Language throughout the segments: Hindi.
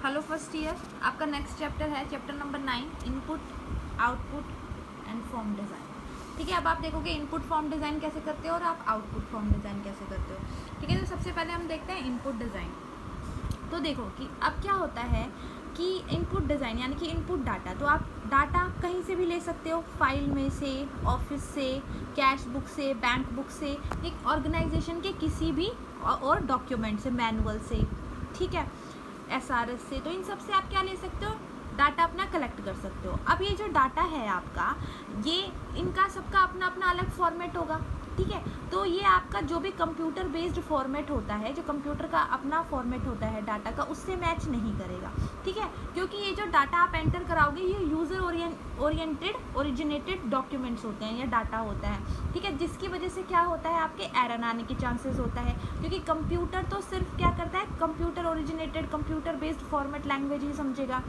हेलो फर्स्ट ईयर, आपका नेक्स्ट चैप्टर है chapter number 9, input output and form design. ठीक है, अब आप देखोगे इनपुट फॉर्म डिज़ाइन कैसे करते हो और आप आउटपुट फॉर्म डिज़ाइन कैसे करते हो। ठीक है, तो सबसे पहले हम देखते हैं इनपुट डिज़ाइन। तो देखो कि अब क्या होता है कि इनपुट डिज़ाइन यानी कि इनपुट डाटा, तो आप डाटा कहीं से भी ले सकते हो, फाइल में से, ऑफिस से, कैश बुक से, बैंक बुक से, एक ऑर्गेनाइजेशन के किसी भी और डॉक्यूमेंट से, मैनुअल से, ठीक है, SRS से, तो इन सब से आप क्या ले सकते हो, डाटा अपना कलेक्ट कर सकते हो। अब ये जो डाटा है आपका, ये इनका सबका अपना अपना अलग फॉर्मेट होगा। ठीक है, तो ये आपका जो भी कंप्यूटर बेस्ड फॉर्मेट होता है, जो कंप्यूटर का अपना फॉर्मेट होता है डाटा का, उससे मैच नहीं करेगा। ठीक है, क्योंकि ये जो डाटा आप एंटर कराओगे ये यूज़र ओरिएंटेड ओरिजिनेटेड डॉक्यूमेंट्स होते हैं या डाटा होता है। ठीक है, जिसकी वजह से क्या होता है, आपके एरर आने के चांसेस होता है, क्योंकि कंप्यूटर तो सिर्फ क्या करता है, computer originated computer based format language ही समझेगा।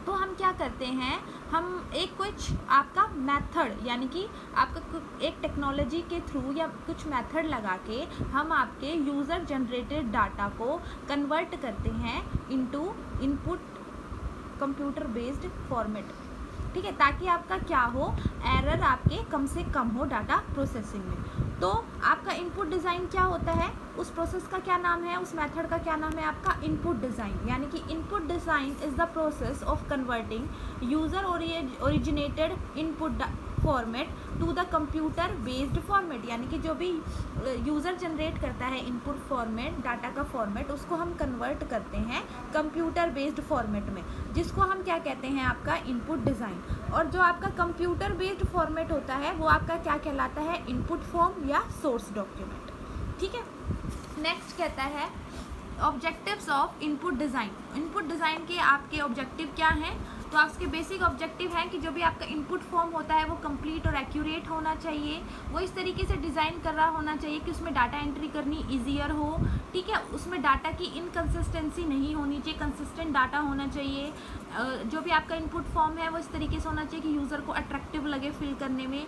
तो हम क्या करते हैं, हम एक कुछ आपका मेथड यानी कि आपका एक टेक्नोलॉजी के थ्रू या कुछ मेथड लगा के हम आपके यूज़र जनरेटेड डाटा को कन्वर्ट करते हैं into input computer based format. ठीक है, ताकि आपका क्या हो, एरर आपके कम से कम हो डाटा प्रोसेसिंग में। तो आपका इनपुट डिज़ाइन क्या होता है, उस प्रोसेस का क्या नाम है, उस मेथड का क्या नाम है, आपका इनपुट डिज़ाइन। यानी कि input design is the process of converting user originated input format to the computer based format. यानी कि जो भी यूज़र जनरेट करता है इनपुट फॉर्मेट, डाटा का फॉर्मेट, उसको हम कन्वर्ट करते हैं कंप्यूटर बेस्ड फॉर्मेट में, जिसको हम क्या कहते हैं, आपका इनपुट डिज़ाइन। और जो आपका कंप्यूटर बेस्ड फॉर्मेट होता है वो आपका क्या कहलाता है, इनपुट फॉर्म या सोर्स डॉक्यूमेंट। ठीक है, नेक्स्ट कहता है objectives of input design. Input design के आपके ऑब्जेक्टिव क्या हैं, तो आपके बेसिक ऑब्जेक्टिव हैं कि जो भी आपका इनपुट फॉर्म होता है वो कंप्लीट और एक्यूरेट होना चाहिए, वो इस तरीके से डिज़ाइन कर रहा होना चाहिए कि उसमें डाटा एंट्री करनी ईजियर हो। ठीक है, उसमें डाटा की इनकन्सिस्टेंसी नहीं होनी चाहिए, कंसिस्टेंट डाटा होना चाहिए। जो भी आपका इनपुट फॉर्म है वो इस तरीके से होना चाहिए कि यूज़र को अट्रैक्टिव लगे फिल करने में।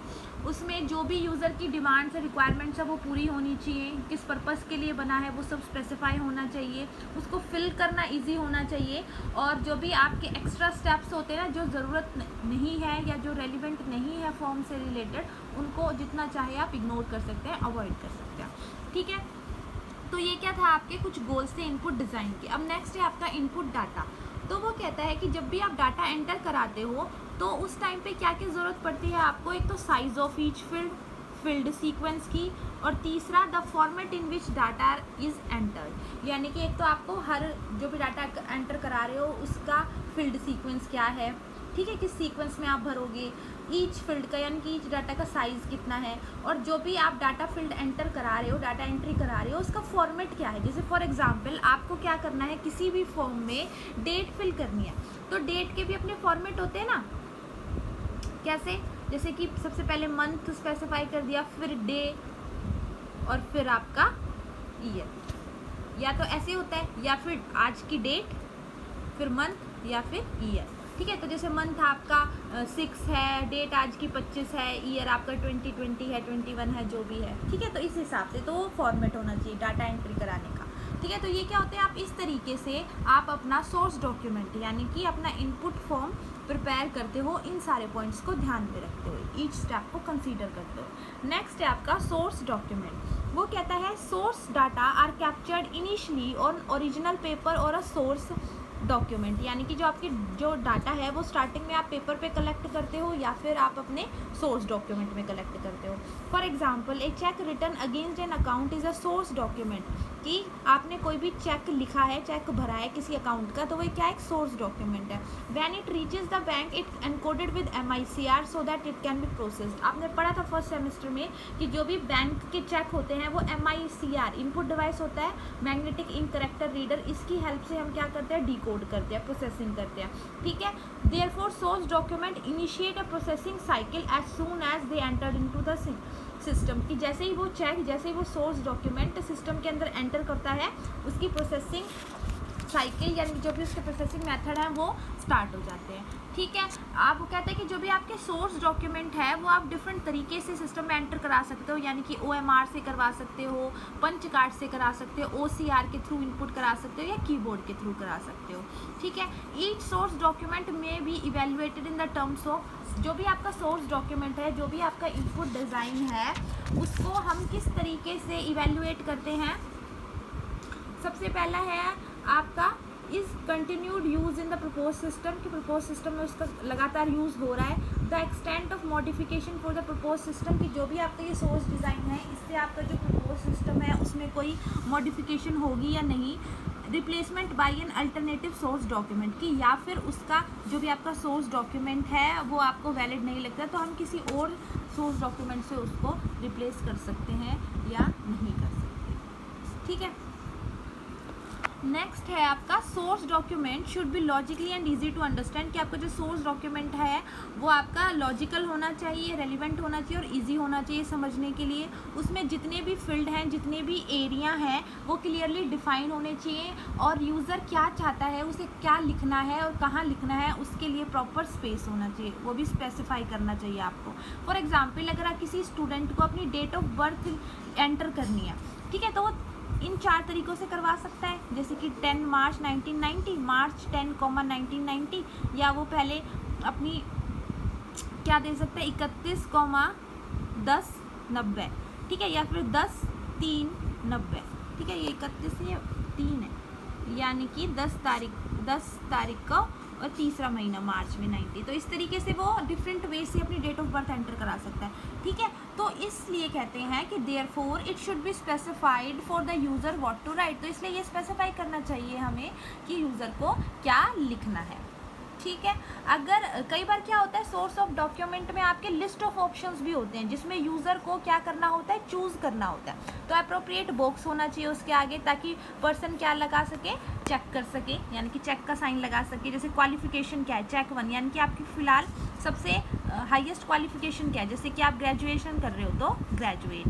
उसमें जो भी यूज़र की डिमांड्स है, रिक्वायरमेंट्स है, वो पूरी होनी चाहिए, किस पर्पज़ के लिए बना है वो सब स्पेसिफाई होना चाहिए, उसको फिल करना ईजी होना चाहिए। और जो भी आपके एक्स्ट्रा स्टेप्स होते हैं ना, जो ज़रूरत नहीं है या जो रेलिवेंट नहीं है फॉर्म से रिलेटेड, उनको जितना चाहे आप इग्नोर कर सकते हैं, अवॉइड कर सकते हैं। ठीक है, तो ये क्या था, आपके कुछ गोल्स थे इनपुट डिज़ाइन के। अब नेक्स्ट है आपका इनपुट डाटा। तो वो कहता है कि जब भी आप डाटा एंटर कराते हो तो उस टाइम पे क्या क्या ज़रूरत पड़ती है आपको, एक तो size of each field sequence की, और तीसरा the format in which data is entered. यानी कि एक तो आपको हर जो भी डाटा एंटर करा रहे हो उसका फील्ड सीक्वेंस क्या है, ठीक है, किस सीक्वेंस में आप भरोगे, ईच फील्ड का यानी कि ईच डाटा का साइज़ कितना है, और जो भी आप डाटा फील्ड एंटर करा रहे हो, डाटा एंट्री करा रहे हो, उसका फॉर्मेट क्या है। जैसे फॉर एग्जांपल आपको क्या करना है, किसी भी फॉर्म में डेट फिल करनी है, तो डेट के भी अपने फॉर्मेट होते हैं ना। कैसे, जैसे कि सबसे पहले मंथ स्पेसिफाई कर दिया, फिर डे, और फिर आपका ईयर। या तो ऐसे होता है, या फिर आज की डेट, फिर मंथ, या फिर ईयर। ठीक है, तो जैसे मंथ आपका 6 है, डेट आज की 25 है, ईयर आपका 2020 है, 21 है, जो भी है। ठीक है, तो इस हिसाब से तो वो फॉर्मेट होना चाहिए डाटा एंट्री कराने का। ठीक है, तो ये क्या होता है, आप इस तरीके से आप अपना सोर्स डॉक्यूमेंट यानी कि अपना इनपुट फॉर्म प्रिपेयर करते हो, इन सारे पॉइंट्स को ध्यान में रखते हो, ईच स्टेप को कंसीडर करते हो। नेक्स्ट है आपका सोर्स डॉक्यूमेंट। वो कहता है source data are captured initially on original paper or a source document. यानी कि जो आपकी जो डाटा है वो स्टार्टिंग में आप पेपर पे कलेक्ट करते हो या फिर आप अपने सोर्स डॉक्यूमेंट में कलेक्ट करते हो। For example A check return against an account is a source document, कि आपने कोई भी चेक लिखा है, चेक भरा है किसी अकाउंट का, तो वो क्या एक सोर्स डॉक्यूमेंट है। When it reaches the bank it encoded with MICR so that it can be processed. आपने पढ़ा था फर्स्ट सेमेस्टर में कि जो भी बैंक के चेक होते हैं वो MICR इनपुट डिवाइस होता है, मैग्नेटिक इंक करेक्टर रीडर, इसकी हेल्प से हम क्या करते हैं, डिकोड करते हैं, प्रोसेसिंग करते हैं। ठीक है, therefore source document initiate a processing cycle as soon as they entered into the system, कि जैसे ही वो चेक, जैसे ही वो सोर्स डॉक्यूमेंट सिस्टम के अंदर एंटर करता है, उसकी प्रोसेसिंग साइकिल यानी जो भी उसके प्रोसेसिंग मेथड हैं वो स्टार्ट हो जाते हैं। ठीक है, आप वो कहते हैं कि जो भी आपके सोर्स डॉक्यूमेंट है वो आप डिफरेंट तरीके से सिस्टम में एंटर करा सकते हो, यानी कि OMR से करवा सकते हो, पंच कार्ड से करा सकते हो, OCR के थ्रू इनपुट करा सकते हो, या कीबोर्ड के थ्रू करा सकते हो। ठीक है, ईच सोर्स डॉक्यूमेंट में be evaluated in the terms of, जो भी आपका सोर्स डॉक्यूमेंट है, जो भी आपका इनपुट डिज़ाइन है, उसको हम किस तरीके से इवेल्युएट करते हैं। सबसे पहला है आपका is continued use in the propose system, कि प्रपोज सिस्टम में उसका लगातार यूज़ हो रहा है। The extent of modification for the propose system, की जो भी आपका ये सोर्स डिज़ाइन है इससे आपका जो प्रपोज सिस्टम है उसमें कोई मॉडिफिकेशन होगी या नहीं। Replacement bye an alternative source document, की या फिर उसका जो भी आपका सोर्स डॉक्यूमेंट है वो आपको वैलिड नहीं लगता तो हम किसी और सोर्स डॉक्यूमेंट से उसको रिप्लेस कर सकते हैं या नहीं कर सकते। ठीक है, नेक्स्ट है आपका source document should be logically and easy to understand, कि आपका जो सोर्स डॉक्यूमेंट है वो आपका लॉजिकल होना चाहिए, रेलिवेंट होना चाहिए और इजी होना चाहिए समझने के लिए। उसमें जितने भी फील्ड हैं, जितने भी एरिया हैं वो क्लियरली डिफाइन होने चाहिए, और यूज़र क्या चाहता है, उसे क्या लिखना है और कहाँ लिखना है उसके लिए प्रॉपर स्पेस होना चाहिए, वो भी स्पेसिफाई करना चाहिए आपको। फॉर एग्जाम्पल, अगर आप किसी स्टूडेंट को अपनी डेट ऑफ बर्थ एंटर करनी है, ठीक है, तो वो इन 4 तरीक़ों से करवा सकता है, जैसे कि 10 मार्च 1990, मार्च 10, 1990, या वो पहले अपनी क्या दे सकता है 31, 10, 90, ठीक है, या फिर 10, 3, 90, ठीक है, ये 31 ये 3 है, यानी कि 10 तारीख को और तीसरा महीना मार्च में 90, तो इस तरीके से वो डिफरेंट वे से अपनी डेट ऑफ बर्थ एंटर करा सकता है। ठीक है, तो इसलिए कहते हैं कि therefore it should be specified for the user what to write, तो इसलिए ये स्पेसिफाई करना चाहिए हमें कि यूज़र को क्या लिखना है। ठीक है, अगर कई बार क्या होता है सोर्स ऑफ डॉक्यूमेंट में आपके लिस्ट ऑफ ऑप्शंस भी होते हैं जिसमें यूज़र को क्या करना होता है, चूज़ करना होता है, तो अप्रोप्रिएट बॉक्स होना चाहिए उसके आगे ताकि पर्सन क्या लगा सके, चेक कर सके, यानी कि चेक का साइन लगा सके। जैसे क्वालिफिकेशन क्या है, चेक 1, यानी कि आपकी फ़िलहाल सबसे हाईएस्ट क्वालिफिकेशन क्या है, जैसे कि आप ग्रेजुएशन कर रहे हो तो ग्रेजुएट,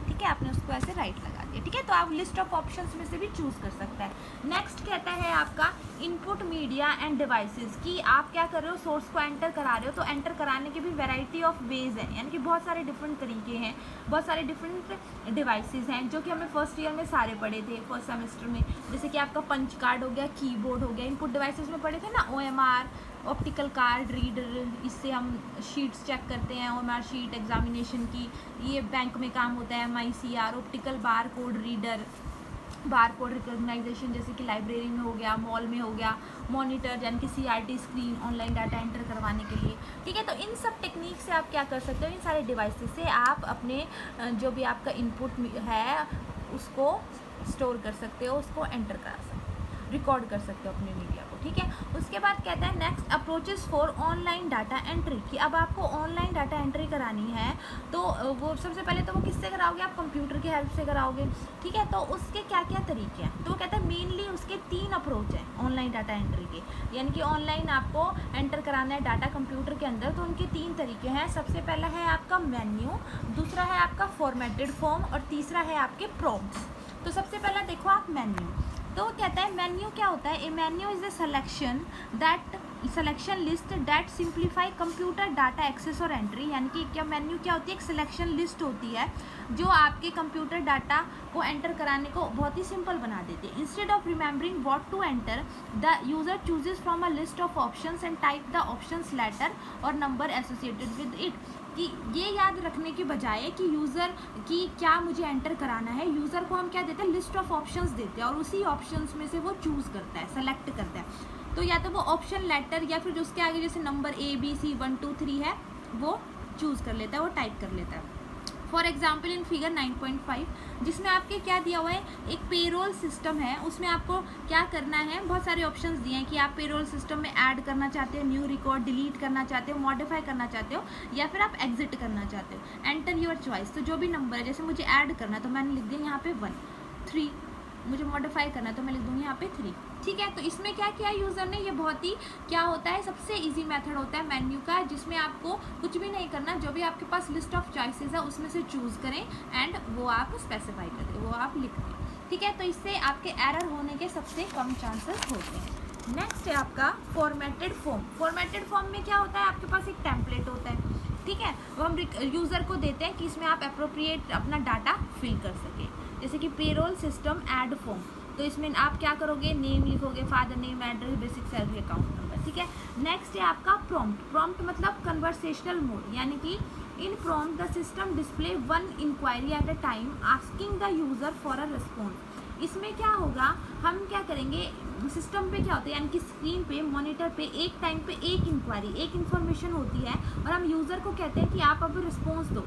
ठीक है, आपने उसको ऐसे राइट लगा दिया। ठीक है, तो आप लिस्ट ऑफ ऑप्शंस में से भी चूज़ कर सकता है। नेक्स्ट कहता है आपका इनपुट मीडिया एंड डिवाइसेस, कि आप क्या कर रहे हो, सोर्स को एंटर करा रहे हो, तो एंटर कराने के भी वैरायटी ऑफ वेज हैं, यानी कि बहुत सारे डिफरेंट तरीके हैं, बहुत सारे डिफरेंट डिवाइसेस हैं जो कि हमें फर्स्ट ईयर में सारे पढ़े थे, फर्स्ट सेमेस्टर में, जैसे कि आपका पंच कार्ड हो गया, कीबोर्ड हो गया, इनपुट डिवाइसेस में पढ़े थे ना, OMR, ऑप्टिकल कार्ड रीडर, इससे हम शीट्स चेक करते हैं, OMR शीट एग्जामिनेशन की, ये बैंक में काम होता है, MICR, optical bar code reader, bar code recognization जैसे कि लाइब्रेरी में हो गया, मॉल में हो गया, मॉनिटर यानी कि CRT screen, online data enter करवाने के लिए। ठीक है, तो इन सब टेक्निक से आप क्या कर सकते हो, इन सारे डिवाइसेस से आप अपने जो भी आपका इनपुट है उसको स्टोर कर सकते हो, उसको एंटर करा सकते हो, रिकॉर्ड कर सकते हो अपने मीडिया को। ठीक है, उसके बाद कहता है next approaches for online data entry, कि अब आपको ऑनलाइन डाटा एंट्री करानी है तो वो सबसे पहले तो वो किससे कराओगे, आप कंप्यूटर की हेल्प से कराओगे। ठीक है, तो उसके क्या क्या तरीके हैं, तो वो कहता है मेनली उसके 3 अप्रोच हैं ऑनलाइन डाटा एंट्री के, यानी कि ऑनलाइन आपको एंटर कराना है डाटा कंप्यूटर के अंदर, तो उनके 3 तरीके हैं। सबसे पहला है आपका मेन्यू, दूसरा है आपका फॉर्मेटेड फॉर्म और तीसरा है आपके प्रॉम्प्ट्स। तो सबसे पहला देखो आप मेन्यू, तो वो कहता है मेन्यू क्या होता है, a menu is a selection list that simplify computer data access और एंट्री, यानी कि क्या मेन्यू क्या होती है, एक सिलेक्शन लिस्ट होती है जो आपके कंप्यूटर डाटा को एंटर कराने को बहुत ही सिंपल बना देती है। Instead of remembering what to enter, the user chooses from a list of options and type the options letter or number associated with it, कि ये याद रखने के बजाय कि यूज़र की क्या मुझे एंटर कराना है, यूज़र को हम क्या देते हैं, लिस्ट ऑफ ऑप्शंस देते हैं और उसी ऑप्शंस में से वो चूज़ करता है, सेलेक्ट करता है। तो या तो वो ऑप्शन लेटर या फिर जो उसके आगे जैसे नंबर ABC 1 2 3 है वो चूज़ कर लेता है, वो टाइप कर लेता है। फॉर एग्जाम्पल इन फिगर 9.5 जिसमें आपके क्या दिया हुआ है, एक पेरोल सिस्टम है, उसमें आपको क्या करना है, बहुत सारे ऑप्शंस दिए हैं कि आप पेरोल सिस्टम में ऐड करना चाहते हो, न्यू रिकॉर्ड डिलीट करना चाहते हो, मॉडिफाई करना चाहते हो या फिर आप एग्जिट करना चाहते हो। एंटर योर चॉइस, तो जो भी नंबर है, जैसे मुझे ऐड करना तो मैंने लिख दिया यहाँ पे 1, 3, मुझे मॉडिफाई करना तो मैं लिख दूँगी यहाँ पे 3। ठीक है, तो इसमें क्या किया यूज़र ने, ये बहुत ही क्या होता है, सबसे इजी मेथड होता है मेन्यू का, जिसमें आपको कुछ भी नहीं करना, जो भी आपके पास लिस्ट ऑफ चॉइसेस है उसमें से चूज़ करें एंड वो आप स्पेसिफाई कर दें, वो आप लिख दें। ठीक है, तो इससे आपके एरर होने के सबसे कम चांसेस होते हैं। नेक्स्ट है आपका फॉर्मेटेड फॉर्म। फॉर्मेटेड फॉर्म में क्या होता है, आपके पास एक टेम्पलेट होता है, ठीक है, वो हम यूज़र को देते हैं कि इसमें आप अप्रोप्रिएट अपना डाटा फिल कर सके। जैसे कि पेरोल सिस्टम ऐड फॉर्म, तो इसमें आप क्या करोगे, नेम लिखोगे, father name, address, basic salary, account number, ठीक है। नेक्स्ट है आपका प्रॉम्प्ट। प्रॉम्प्ट मतलब कन्वर्सेशनल मोड, यानी कि in prompt the system display one inquiry at a time asking the user for a response. इसमें क्या होगा, हम क्या करेंगे, सिस्टम पे क्या होता है, यानी कि स्क्रीन पे, मॉनिटर पे एक टाइम पे एक इंक्वायरी, एक इन्फॉर्मेशन होती है, और हम यूज़र को कहते हैं कि आप अब रिस्पॉन्स दो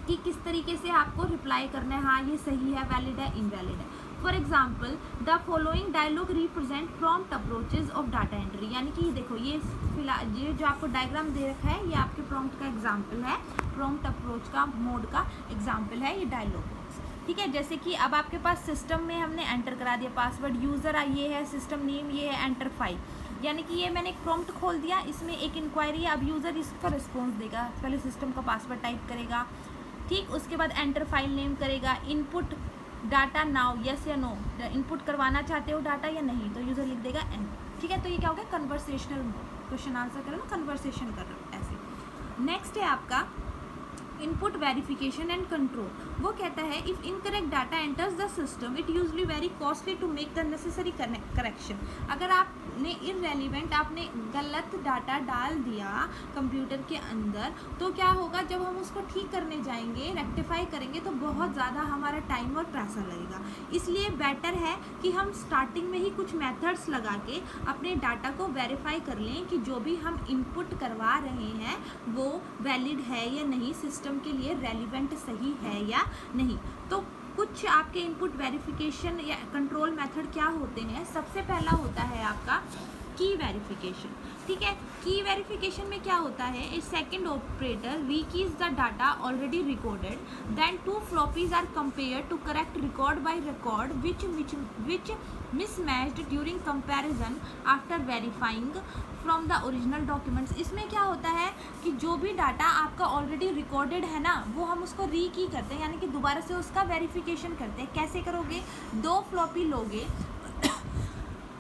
कि किस तरीके से आपको रिप्लाई करना है, हाँ ये सही है, वैलिड है, इनवैलिड है। For example the following dialogue represent prompt approaches of data entry, यानी कि देखो ये फिलहाल ये जो आपको डायग्राम दे रखा है ये आपके प्रॉम्प्ट का एग्जाम्पल है, प्रॉम्प्ट अप्रोच का मोड का एग्जाम्पल है ये डायलॉग, ठीक है। जैसे कि अब आपके पास सिस्टम में हमने एंटर करा दिया पासवर्ड, यूज़र ये है, सिस्टम नेम ये है, एंटर फाइल, यानी कि ये मैंने एक प्रॉम्प्ट खोल दिया, इसमें एक इंक्वायरी है, अब यूज़र इसका रिस्पॉन्स देगा, पहले सिस्टम का पासवर्ड टाइप करेगा, ठीक, उसके बाद एंटर फाइल नेम करेगा, इनपुट डाटा नाउ, यस या नो, इनपुट करवाना चाहते हो डाटा या नहीं, तो यूज़र लिख देगा एन, ठीक है। तो ये क्या हो गया, कन्वर्सेशनल मोड, क्वेश्चन आंसर कर रहे हो, कन्वर्सेशन कर रहे हो ऐसे। नेक्स्ट है आपका इनपुट वेरिफिकेशन एंड कंट्रोल। वो कहता है if incorrect data enters the system it usually very costly to make the necessary correction. अगर आपने इररेलेवेंट, आपने गलत डाटा डाल दिया कंप्यूटर के अंदर, तो क्या होगा, जब हम उसको ठीक करने जाएंगे, रेक्टिफाई करेंगे, तो बहुत ज़्यादा हमारा टाइम और पैसा लगेगा। इसलिए बेटर है कि हम स्टार्टिंग में ही कुछ मेथड्स लगा के अपने डाटा को वेरीफाई कर लें कि जो भी हम इनपुट करवा रहे हैं वो वैलिड है या नहीं, सिस्टम के लिए रेलिवेंट सही है या नहीं। तो कुछ आपके इनपुट वेरिफिकेशन या कंट्रोल मेथड क्या होते हैं, सबसे पहला होता है आपका की वेरिफिकेशन, ठीक है। की वेरिफिकेशन में क्या होता है, a second operator rekeys the data already recorded, then two floppies are compared to correct record by record which mismatched during comparison after verifying from the original documents. इसमें क्या होता है कि जो भी डाटा आपका ऑलरेडी रिकॉर्डेड है ना, वो हम उसको री-की करते हैं, यानी कि दोबारा से उसका वेरिफिकेशन करते हैं। कैसे करोगे, दो फ्लॉपी लोगे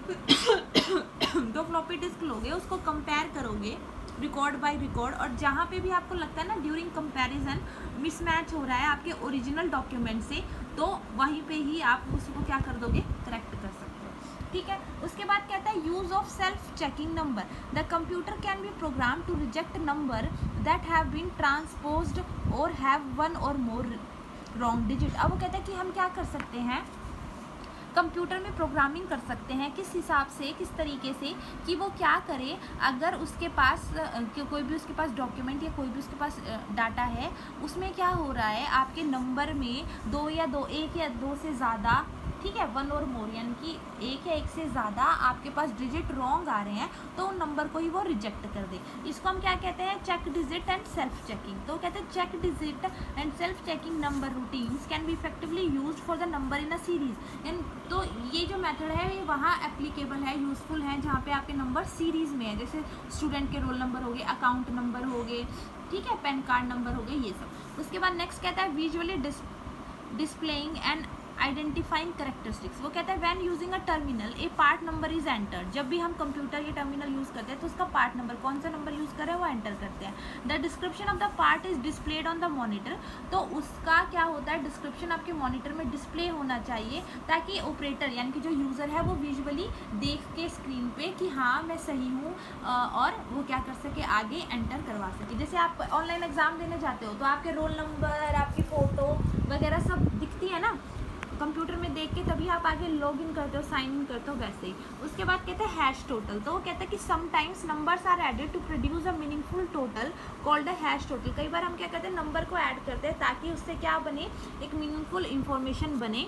दो फ्लॉपी डिस्क लोगे, उसको कंपेयर करोगे रिकॉर्ड बाय रिकॉर्ड, और जहाँ पे भी आपको लगता है ना ड्यूरिंग कंपैरिजन मिसमैच हो रहा है आपके ओरिजिनल डॉक्यूमेंट से, तो वहीं पे ही आप उसको क्या कर दोगे, करेक्ट कर सकते हो, ठीक है। उसके बाद कहता है use of self checking number. The computer can be program to reject number that have been transposed or have one or more wrong digit. अब वो कहता है कि हम क्या कर सकते हैं, कंप्यूटर में प्रोग्रामिंग कर सकते हैं, किस हिसाब से, किस तरीके से, कि वो क्या करे अगर उसके पास कोई भी उसके पास डॉक्यूमेंट या कोई भी उसके पास डाटा है, उसमें क्या हो रहा है, आपके नंबर में एक या दो से ज़्यादा, ठीक है, वन और मोर, यानी कि एक या एक से ज़्यादा आपके पास डिजिट रॉन्ग आ रहे हैं, तो उन नंबर को ही वो रिजेक्ट कर दे। इसको हम क्या कहते हैं, check digit and self checking. तो कहते हैं check digit and self checking number routines can be effectively used for the number in a series. And तो ये जो मेथड है ये वहाँ एप्लीकेबल है, यूज़फुल है, जहाँ पे आपके नंबर सीरीज़ में है, जैसे स्टूडेंट के रोल नंबर हो गए, अकाउंट नंबर हो गए, ठीक है, पैन कार्ड नंबर हो गए, ये सब। उसके बाद नेक्स्ट कहता है visually displaying and identifying characteristics. वो कहता है when using a terminal A part number is entered. जब भी हम कंप्यूटर या टर्मिनल यूज़ करते हैं तो उसका पार्ट नंबर, कौन सा नंबर यूज़ कर रहे हैं वो एंटर करते हैं। The description of the part is displayed on the monitor. तो उसका क्या होता है, डिस्क्रिप्शन आपके मॉनिटर में डिस्प्ले होना चाहिए, ताकि ऑपरेटर यानी कि जो यूज़र है वो विजुअली देख के स्क्रीन पे कि हाँ मैं सही हूँ, और वो क्या कर सके, आगे एंटर करवा सके। जैसे आप ऑनलाइन एग्ज़ाम देने जाते हो तो आपके रोल नंबर, आपकी फ़ोटो वगैरह सब दिखती है ना कंप्यूटर में देख के, तभी आप आगे लॉग इन करते हो, साइन इन करते हो, वैसे ही। उसके बाद कहते हैं हैश टोटल। तो वो कहता है कि sometimes numbers are added to produce a meaningful total called a hash total. कई बार हम क्या करते हैं, नंबर को ऐड करते हैं ताकि उससे क्या बने, एक मीनिंगफुल इंफॉर्मेशन बने,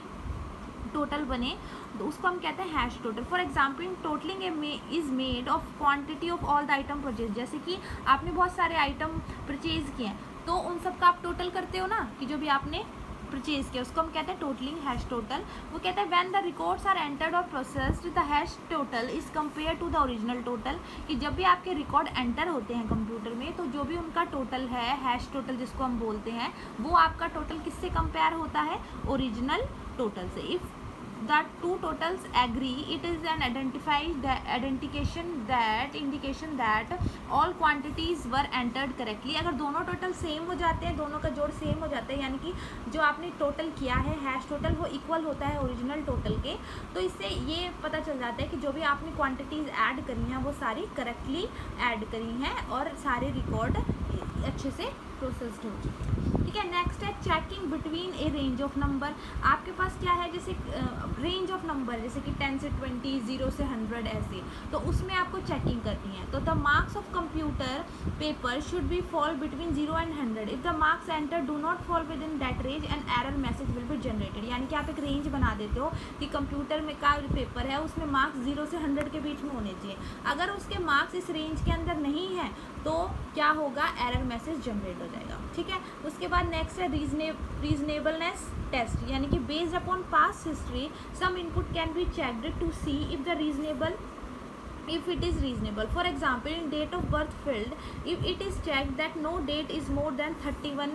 टोटल बने, तो उसको हम कहते हैं hash total. For example totalling is made of quantity of all the item purchase. जैसे कि आपने बहुत सारे आइटम परचेज किए हैं, तो उन सब का आप टोटल करते हो ना, कि जो भी आपने परचेज किया, उसको हम कहते हैं टोटलिंग, हैश टोटल। वो कहते हैं when the records are entered और processed the hash total is compare to the original total. कि जब भी आपके रिकॉर्ड एंटर होते हैं कंप्यूटर में, तो जो भी उनका टोटल है, हैश टोटल जिसको हम बोलते हैं, वो आपका टोटल किससे कंपेयर होता है, ओरिजिनल टोटल से। If the two totals agree, it is an indication that all quantities were entered correctly। अगर दोनों टोटल सेम हो जाते हैं, दोनों का जोड़ सेम हो जाता है, यानी कि जो आपने टोटल किया है हैश टोटल वो इक्वल होता है ओरिजिनल टोटल के, तो इससे ये पता चल जाता है कि जो भी आपने क्वांटिटीज़ ऐड करी हैं वो सारी करेक्टली ऐड करी हैं और सारे रिकॉर्ड अच्छे से प्रोसेस्ड हो चुके हैं। ठीक है, नेक्स्ट है checking between A range of number. आपके पास क्या है, जैसे रेंज ऑफ नंबर, जैसे कि 10 से 20, 0 से 100 ऐसे, तो उसमें आपको चेकिंग करनी है। तो the marks of computer paper should be fall between 0 and 100। If the marks enter do not fall with in that range an error message will be generated. यानी कि आप एक रेंज बना देते हो कि कंप्यूटर में का पेपर है उसमें मार्क्स 0 से 100 के बीच में होने चाहिए। अगर उसके मार्क्स इस रेंज के अंदर नहीं है तो क्या होगा, एरर मैसेज जनरेट हो जाएगा। ठीक है, उसके बाद नेक्स्ट है रीजनेबलनेस टेस्ट, यानी कि based upon past history some input can be checked to see if it is reasonable. For example, in date of birth field, if it is checked that no date is more than 31,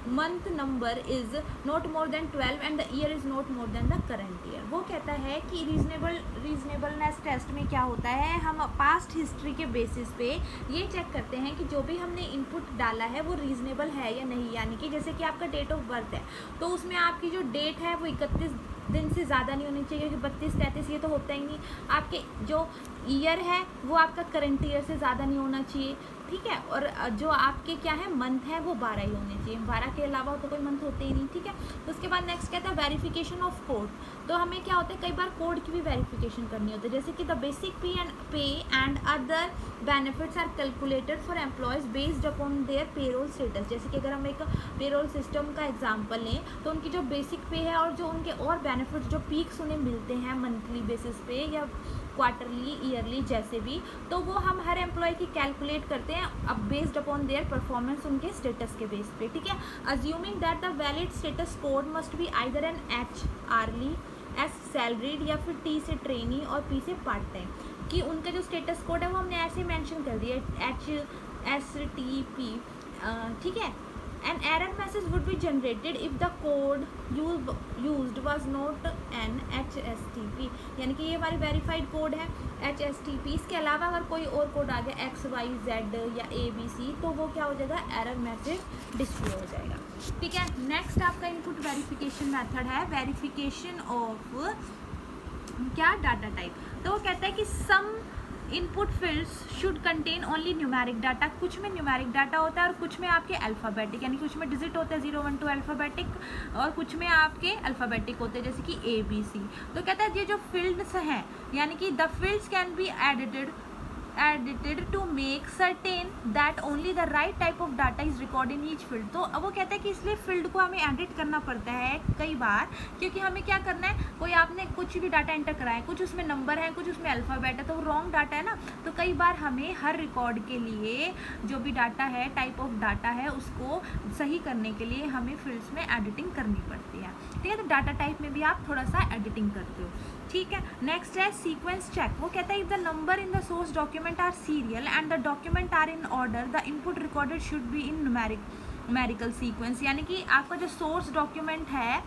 month number is not more than 12 and the year is not more than the current year। वो कहता है कि रीजनेबलनेस टेस्ट में क्या होता है, हम पास्ट हिस्ट्री के बेसिस पे ये चेक करते हैं कि जो भी हमने इनपुट डाला है वो रीजनेबल है या नहीं। यानी कि जैसे कि आपका डेट ऑफ बर्थ है तो उसमें आपकी जो डेट है वो 31 दिन से ज़्यादा नहीं होनी चाहिए, क्योंकि 32-33 ये तो होता ही नहीं। आपके जो ईयर है वो आपका करंट ईयर से ज़्यादा नहीं होना चाहिए। ठीक है, और जो आपके क्या है मंथ है वो 12 ही होने चाहिए, 12 के अलावा तो कोई मंथ होते ही नहीं। ठीक है, तो उसके बाद नेक्स्ट कहता है वेरिफिकेशन ऑफ कोड। तो हमें क्या होता है, कई बार कोड की भी वेरिफिकेशन करनी होती है, जैसे कि the basic pay and other benefits are calculated for employees based upon their payroll status. जैसे कि अगर हम एक पेरोल सिस्टम का एग्जांपल लें तो उनकी जो बेसिक पे है और जो उनके और बेनिफिट्स जो पीक्स उन्हें मिलते हैं मंथली बेसिस पे या क्वार्टरली ईयरली जैसे भी, तो वो हम हर एम्प्लॉय की कैलकुलेट करते हैं अब बेस्ड अपॉन देयर परफॉर्मेंस उनके स्टेटस के बेस पे। ठीक है, assuming that the valid status code must be either an H hourly, S salaried या फिर टी से ट्रेनी और पी से पार्ट टाइम, कि उनका जो स्टेटस कोड है वो हमने ऐसे मेंशन कर दिया HSTP। ठीक है, an error message would be generated if the code used was not an HSTP। यानी कि ये हमारी वेरीफाइड कोड है HSTP। इसके अलावा अगर कोई और कोड आ गया XYZ या ABC तो वो क्या हो जाएगा, एरर मैसेज डिस्प्ले हो जाएगा। ठीक है, नेक्स्ट आपका इनपुट वेरिफिकेशन मेथड है वेरिफिकेशन ऑफ क्या, डाटा टाइप। तो वो कहता है कि some input fields should contain only numeric data. कुछ में न्यूमेरिक डाटा होता है और कुछ में आपके अल्फ़ाबेटिक, यानी कुछ में डिजिट होता है 0, 1, 2 अल्फ़ाबेटिक और कुछ में आपके अल्फ़ाबेटिक होते हैं जैसे कि ABC। तो कहता है ये जो फील्ड्स हैं, यानी कि the fields can be edited to make certain that only the right type of data is recorded in each field। तो अब वो कहता है कि इसलिए फील्ड को हमें एडिट करना पड़ता है कई बार, क्योंकि हमें क्या करना है, कोई आपने कुछ भी डाटा एंटर करा है, कुछ उसमें नंबर है कुछ उसमें अल्फ़ाबेट है, तो वो रॉन्ग डाटा है ना। तो कई बार हमें हर रिकॉर्ड के लिए जो भी डाटा है, टाइप ऑफ डाटा है, उसको सही करने के लिए हमें फील्ड्स में एडिटिंग करनी पड़ती है। ठीक है, तो डाटा टाइप में भी आप थोड़ा सा एडिटिंग करते हो। ठीक है, नेक्स्ट है सीक्वेंस चेक। वो कहता है if the number in the source document are serial and the document are in order the input recorded should be in numerical sequence. यानी कि आपका जो सोर्स डॉक्यूमेंट है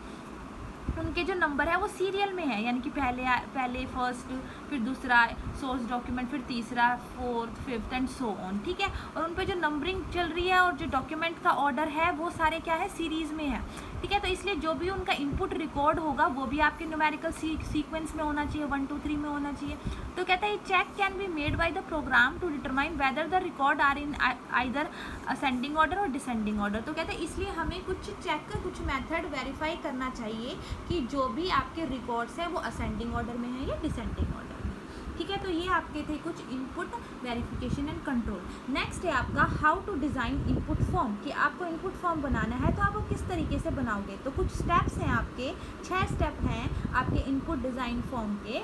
उनके जो नंबर है वो सीरियल में है, यानी कि पहले फर्स्ट, फिर दूसरा सोर्स डॉक्यूमेंट, फिर तीसरा, fourth, fifth and so on. ठीक है, और उन पे जो नंबरिंग चल रही है और जो डॉक्यूमेंट का ऑर्डर है वो सारे क्या है, सीरीज़ में है। ठीक है, तो इसलिए जो भी उनका इनपुट रिकॉर्ड होगा वो भी आपके न्यूमेरिकल सीक्वेंस में होना चाहिए, 1, 2, 3 में होना चाहिए। तो कहता है check can be made by the program to determine whether the record are in either ascending order or descending order. तो कहते हैं इसलिए हमें कुछ चेक का कुछ मेथड वेरीफाई करना चाहिए कि जो भी आपके रिकॉर्ड्स हैं वो असेंडिंग ऑर्डर में है या डिसेंडिंग ऑर्डर में। ठीक है, तो ये आपके थे कुछ input verification and control. Next है आपका how to design input form, कि आपको इनपुट फॉर्म बनाना है तो आप वो किस तरीके से बनाओगे। तो कुछ स्टेप्स हैं आपके, 6 स्टेप हैं आपके इनपुट डिज़ाइन फॉर्म के।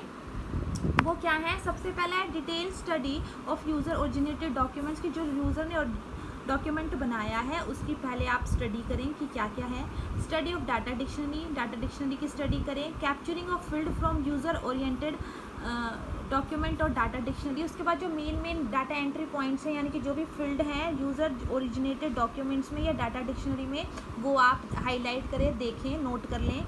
वो क्या है, सबसे पहला है detail study of user originated documents, की जो यूज़र ने डॉक्यूमेंट बनाया है उसकी पहले आप स्टडी करें कि क्या क्या है। स्टडी ऑफ डाटा डिक्शनरी की स्टडी करें। Capturing of field from user oriented document और डाटा डिक्शनरी। उसके बाद जो मेन डाटा एंट्री पॉइंट्स हैं, यानी कि जो भी फील्ड हैं यूज़र ओरिजिनेटेड डॉक्यूमेंट्स में या डाटा डिक्शनरी में, वो आप हाईलाइट करें, देखें, नोट कर लें।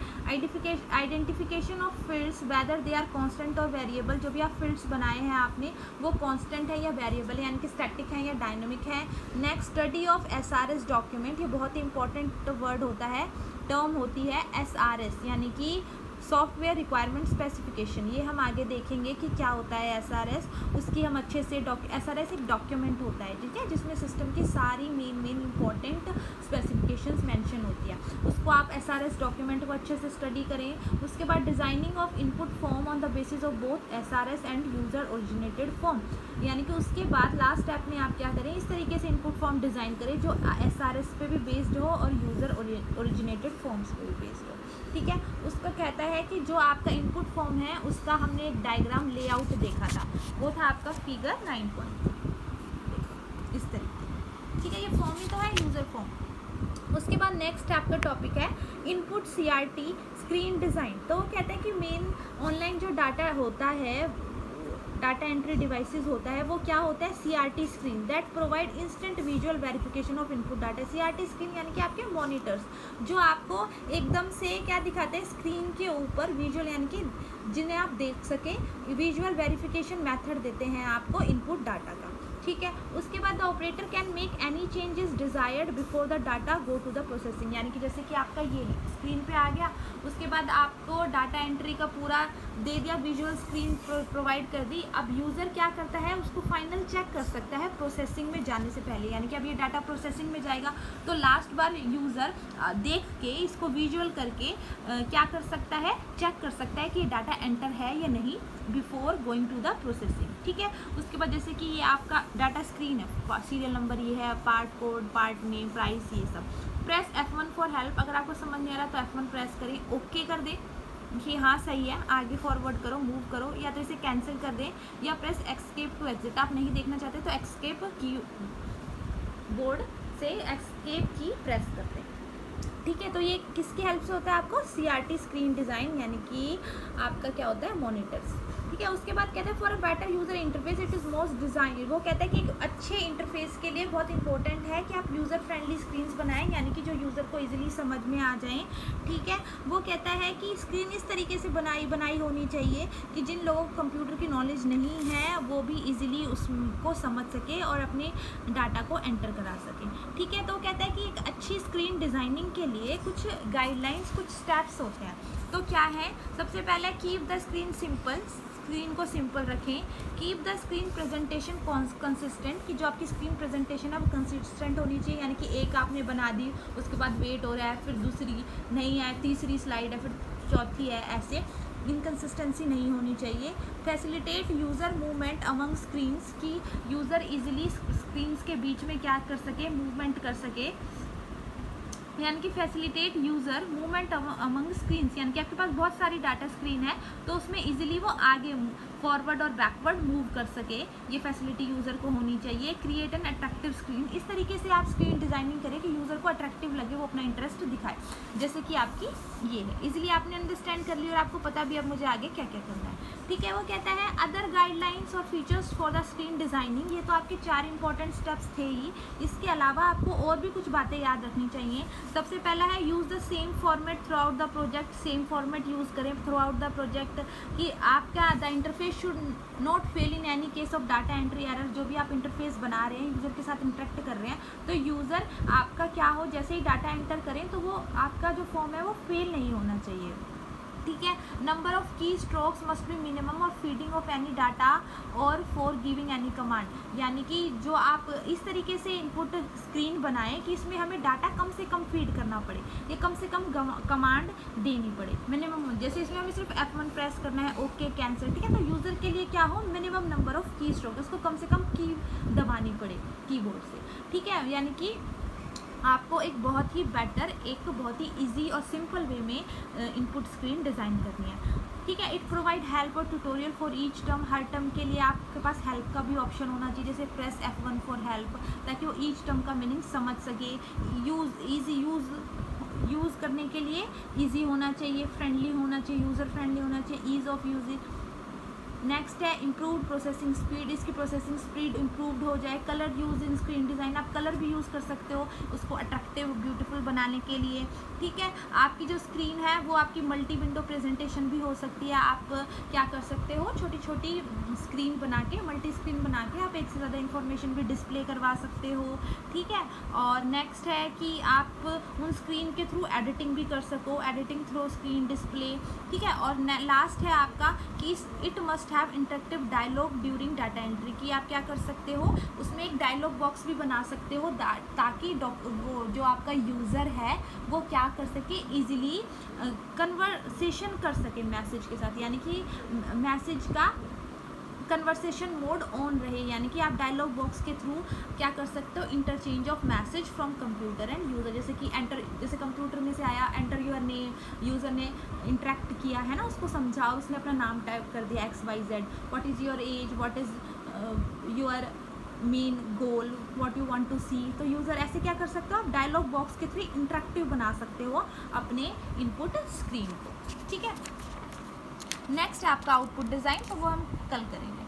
Identification of fields whether they are constant or variable, जो भी आप फील्ड्स बनाए हैं आपने वो कांस्टेंट है या वेरिएबल है, यानी कि स्टैटिक है या डायनामिक है। Next, study of SRS document, ये बहुत ही इंपॉर्टेंट वर्ड होता है, टर्म होती है SRS, यानी कि सॉफ्टवेयर रिक्वायरमेंट स्पेसिफिकेशन। ये हम आगे देखेंगे कि क्या होता है SRS, उसकी हम अच्छे से SRS एक डॉक्यूमेंट होता है, ठीक है, जिसमें सिस्टम की सारी मेन इंपॉर्टेंट स्पेसिफिकेशंस मेंशन होती है। उसको आप SRS डॉक्यूमेंट को अच्छे से स्टडी करें। उसके बाद designing of input form on the basis of both SRS end user originated form, यानी कि उसके बाद लास्ट स्टेप में आप क्या करें, इस तरीके से इनपुट फॉर्म डिज़ाइन करें जो SRS पे भी बेस्ड हो और यूज़र ओरिजिनेटेड फॉर्म्स पे भी बेस्ड हो, ठीक है। उसका कहता है कि जो आपका इनपुट फॉर्म है उसका हमने एक डायग्राम लेआउट देखा था, वो था आपका फिगर 9.2, इस तरीके, ठीक है। ये फॉर्म ही तो है, यूज़र फॉर्म। उसके बाद नेक्स्ट आपका टॉपिक है इनपुट CRT स्क्रीन डिज़ाइन। तो वो कहते हैं कि मेन ऑनलाइन जो डाटा होता है, डाटा एंट्री डिवाइसेस होता है, वो क्या होता है, CRT screen that provide instant visual verification of input data. CRT screen यानी कि आपके मॉनिटर्स जो आपको एकदम से क्या दिखाते हैं, स्क्रीन के ऊपर विजुअल, यानी कि जिन्हें आप देख सकें, विजुअल वेरिफिकेशन मेथड देते हैं आपको इनपुट डाटा का, ठीक है। उसके बाद the operator can make any changes desired before the data go to the processing, यानी कि जैसे कि आपका ये स्क्रीन पे आ गया, उसके बाद आपको डाटा एंट्री का पूरा दे दिया, विजुअल स्क्रीन प्रोवाइड कर दी। अब यूज़र क्या करता है, उसको फाइनल चेक कर सकता है प्रोसेसिंग में जाने से पहले, यानी कि अब ये डाटा प्रोसेसिंग में जाएगा तो लास्ट बार यूज़र देख के इसको विजुअल करके क्या कर सकता है, चेक कर सकता है कि ये डाटा एंटर है या नहीं before going to the processing, ठीक है। उसके बाद जैसे कि ये आपका डाटा स्क्रीन है, सीरियल नंबर ये है, part code, part name, price, ये सब। प्रेस F1 फॉर हेल्प, अगर आपको समझ नहीं आ रहा तो F1 प्रेस करें, ओके कर दें कि हाँ सही है, आगे फॉरवर्ड करो, मूव करो, या तो इसे कैंसिल कर दें, या प्रेस एस्केप टू एग्जिट। आप नहीं देखना चाहते तो एस्केप की बोर्ड से एस्केप की प्रेस कर दें, ठीक है। तो ये किसकी हेल्प से होता है, आपको CRT स्क्रीन डिज़ाइन, यानी कि आपका क्या होता है, मॉनिटर्स, ठीक है। उसके बाद कहते हैं for a better user interface it is most design, वो कहता है कि एक अच्छे इंटरफेस के लिए बहुत इंपॉर्टेंट है कि आप यूज़र फ्रेंडली स्क्रीन्स बनाएं, यानी कि जो यूज़र को इजीली समझ में आ जाएं, ठीक है। वो कहता है कि स्क्रीन इस तरीके से बनाई होनी चाहिए कि जिन लोगों को कंप्यूटर की नॉलेज नहीं है वो भी ईजिली उसको समझ सके और अपने डाटा को एंटर करा सके, ठीक है। तो कहता है कि एक अच्छी स्क्रीन डिज़ाइनिंग के लिए कुछ गाइडलाइंस, कुछ स्टेप्स होते हैं। तो क्या है, सबसे पहले keep the screen simple, screen को सिंपल रखें। Keep the screen presentation consistent, कि जो आपकी स्क्रीन प्रेजेंटेशन है वो कंसिस्टेंट होनी चाहिए, यानी कि एक आपने बना दी, उसके बाद वेट हो रहा है, फिर दूसरी नहीं है, तीसरी स्लाइड है, फिर चौथी है, ऐसे इनकन्सिस्टेंसी नहीं होनी चाहिए। Facilitate user movement among screens, की यूज़र इजीली स्क्रीन्स के बीच में क्या कर सके, मूवमेंट कर सके, यानी कि facilitate user movement among screens, यानी कि आपके पास बहुत सारी डाटा स्क्रीन है तो उसमें इजीली वो आगे फॉरवर्ड और बैकवर्ड मूव कर सके, ये फैसिलिटी यूज़र को होनी चाहिए। क्रिएट एन अट्रैक्टिव स्क्रीन, इस तरीके से आप स्क्रीन डिज़ाइनिंग करें कि यूज़र को अट्रैक्टिव लगे, वो अपना इंटरेस्ट दिखाए, जैसे कि आपकी ये है, इजीली आपने अंडरस्टैंड कर लिया और आपको पता भी अब मुझे आगे क्या क्या करना है, ठीक है। वो कहता है अदर गाइडलाइंस और features for the screen designing, ये तो आपके 4 इंपॉर्टेंट स्टेप्स थे ही, इसके अलावा आपको और भी कुछ बातें याद रखनी चाहिए। सबसे पहला है use the same format through out the project, same format use करें थ्रू आउट द प्रोजेक्ट, कि आपका the interface should not fail in any case of data entry error. जो भी आप इंटरफेस बना रहे हैं, यूज़र के साथ इंटरेक्ट कर रहे हैं, तो यूज़र आपका क्या हो, जैसे ही डाटा एंटर करें तो वो आपका जो फॉर्म है वो फेल नहीं होना चाहिए, ठीक है। नंबर ऑफ की स्ट्रोक्स मस्ट बी मिनिमम और फीडिंग ऑफ एनी डाटा और फॉर गिविंग एनी कमांड, यानी कि जो आप इस तरीके से इनपुट स्क्रीन बनाएं कि इसमें हमें डाटा कम से कम फीड करना पड़े, ये कम से कम कमांड देनी पड़े मिनिमम, जैसे इसमें हमें सिर्फ F1 प्रेस करना है, ओके कैंसिल, ठीक है। तो यूज़र के लिए क्या हो, मिनिमम नंबर ऑफ की स्ट्रोक, उसको कम से कम की दबानी पड़े कीबोर्ड से, ठीक है। यानी कि आपको एक बहुत ही बेटर, एक बहुत ही इजी और सिंपल वे में इनपुट स्क्रीन डिज़ाइन करनी है, ठीक है। इट प्रोवाइड हेल्प और tutorial for each term, her term के लिए आपके पास हेल्प का भी ऑप्शन होना चाहिए, जैसे प्रेस F1 फॉर हेल्प, ताकि वो ईच टर्म का मीनिंग समझ सके। यूज़ करने के लिए ईजी होना चाहिए, फ्रेंडली होना चाहिए, यूज़र फ्रेंडली होना चाहिए, ईज़ ऑफ यूज, नेक्स्ट है इम्प्रूव्ड प्रोसेसिंग स्पीड, इसकी प्रोसेसिंग स्पीड इम्प्रूव्ड हो जाए। Colour use in screen design, आप कलर भी यूज़ कर सकते हो उसको अट्रैक्टिव ब्यूटीफुल बनाने के लिए, ठीक है। आपकी जो स्क्रीन है वो आपकी मल्टी विंडो प्रेजेंटेशन भी हो सकती है। आप क्या कर सकते हो, छोटी छोटी स्क्रीन बना के, मल्टी स्क्रीन बना के आप एक से ज़्यादा इंफॉर्मेशन भी डिस्प्ले करवा सकते हो, ठीक है। और नेक्स्ट है कि आप उन स्क्रीन के थ्रू एडिटिंग भी कर सको, एडिटिंग थ्रू स्क्रीन डिस्प्ले, ठीक है। और लास्ट है आपका कि it must have interactive dialogue during data entry, कि आप क्या कर सकते हो उसमें एक डायलॉग बॉक्स भी बना सकते हो ताकि वो जो आपका यूज़र है वो क्या कर सके, इजीली कन्वर्सेशन कर सके मैसेज के साथ, यानी कि मैसेज का कन्वर्सेशन मोड ऑन रहे, यानी कि आप डायलॉग बॉक्स के थ्रू क्या कर सकते हो, interchange of message from computer end user, जैसे कि एंटर, जैसे कंप्यूटर में से आया एंटर योर नेम, यूज़र ने इंटरेक्ट किया है ना, उसको समझाओ, उसने अपना नाम टाइप कर दिया XYZ, what is your age, what is your main goal, what you want to see, तो यूज़र ऐसे क्या कर सकते हो आप डायलॉग बॉक्स के थ्रू इंटरेक्टिव बना सकते हो अपने इनपुट स्क्रीन को, ठीक है। नेक्स्ट है आपका आउटपुट डिज़ाइन, तो वो हम कल करेंगे।